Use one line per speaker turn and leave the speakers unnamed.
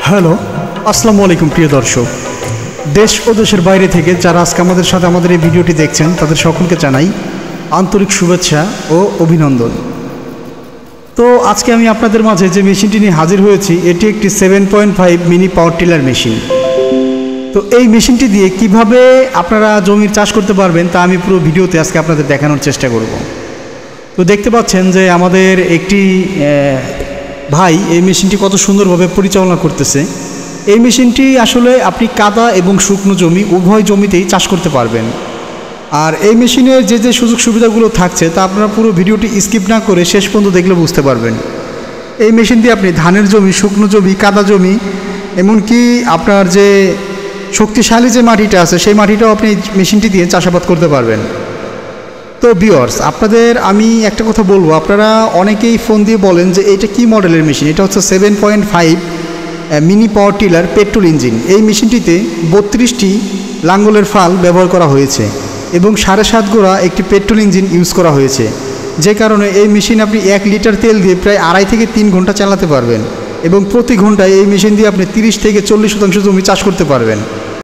Hello, আসসালামু আলাইকুম প্রিয় দর্শক। দেশ ও দেশের বাইরে থেকে যারা আজকে আমাদের সাথে আমাদের এই ভিডিওটি দেখছেন তাদের সকলকে জানাই আন্তরিক শুভেচ্ছা ও অভিনন্দন। তো আজকে আমি আপনাদের মাঝে যে মেশিনটি নিয়ে হাজির হয়েছি এটি একটি 7.5 মিনি পাওয়ার টিলার মেশিন। তো এই মেশিনটি দিয়ে কিভাবে আপনারা জমির চাষ করতে পারবেন তা আমি পুরো ভিডিওতে আজকে আপনাদের দেখানোর চেষ্টা করব। তো দেখতে পাচ্ছেন যে আমাদের একটি ভাই এই মেশিনটি কত সুন্দরভাবে পরিচালনা করতেছে। এই মেশিনটি আসলে আপনি কাদা এবং শুকনো জমি উভয় জমিতেই চাষ করতে পারবেন। আর এই মেশিনের যে সুযোগ সুবিধাগুলো থাকছে তা আপনারা পুরো ভিডিওটি স্কিপ না করে শেষ পর্যন্ত দেখলে বুঝতে পারবেন। এই মেশিন দিয়ে আপনি ধানের জমি, শুকনো জমি, কাদা জমি, এমনকি আপনার যে শক্তিশালী যে মাটিটা আছে সেই মাটিটাও আপনি এই মেশিনটি দিয়ে চাষাবাদ করতে পারবেন। তো ভিউয়ার্স, আপনাদের আমি একটা কথা বলবো, আপনারা অনেকেই ফোন দিয়ে বলেন যে এটা কি মডেলের মেশিন। এটা হচ্ছে 7.5 mini power tiller petrol engine. এই মেশিনটিতে 32টি লাঙ্গলের ফাল ব্যবহার করা হয়েছে এবং 7.5 গোড়া একটি পেট্রোল ইঞ্জিন ইউজ করা হয়েছে, যে কারণে এই মেশিন আপনি 1 লিটার তেল দিয়ে প্রায় 2.5 থেকে 3 ঘন্টা চালাতে পারবেন এবং প্রতি ঘন্টায় এই মেশিন দিয়ে আপনি 30 থেকে 40% জমি চাষ করতে পারবেন।